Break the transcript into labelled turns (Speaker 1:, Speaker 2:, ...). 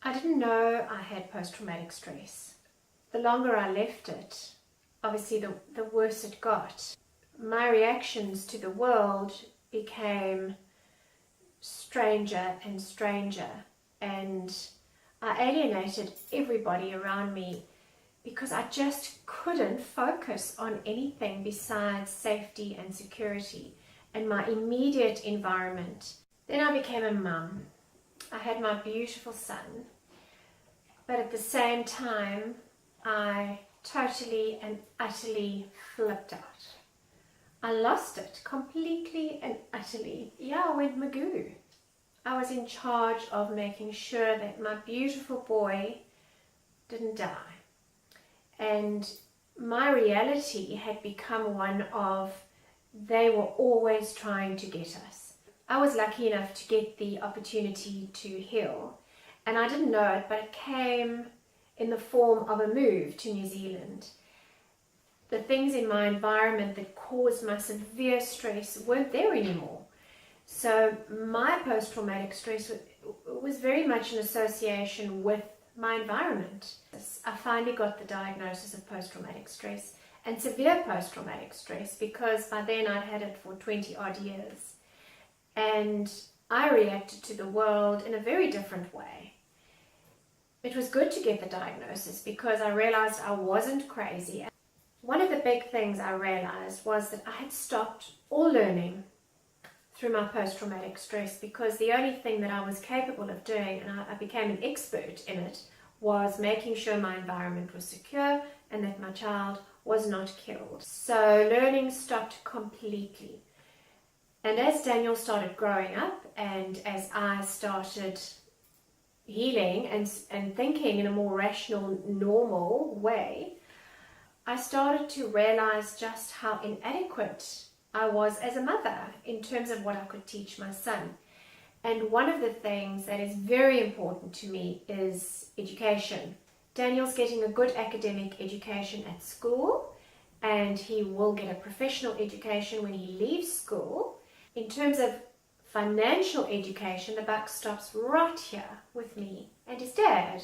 Speaker 1: I didn't know I had post-traumatic stress. The longer I left it, obviously the worse it got. My reactions to the world became stranger and stranger, and I alienated everybody around me because I just couldn't focus on anything besides safety and security and my immediate environment. Then I became a mum. I had my beautiful son, but at the same time I totally and utterly flipped out. I lost it completely and utterly. Yeah, I went magoo. I was in charge of making sure that my beautiful boy didn't die. And my reality had become one of they were always trying to get us. I was lucky enough to get the opportunity to heal, and I didn't know it, but it came in the form of a move to New Zealand. The things in my environment that caused my severe stress weren't there anymore. So my post-traumatic stress was very much an association with my environment. I finally got the diagnosis of post-traumatic stress and severe post-traumatic stress because by then I'd had it for 20 odd years. And I reacted to the world in a very different way. It was good to get the diagnosis because I realized I wasn't crazy. One of the big things I realized was that I had stopped all learning through my post-traumatic stress because the only thing that I was capable of doing, and I became an expert in it, was making sure my environment was secure and that my child was not killed. So learning stopped completely. And as Daniel started growing up and as I started healing and thinking in a more rational, normal way, I started to realize just how inadequate I was as a mother in terms of what I could teach my son. And one of the things that is very important to me is education. Daniel's getting a good academic education at school, and he will get a professional education when he leaves school. In terms of financial education, the buck stops right here with me and his dad.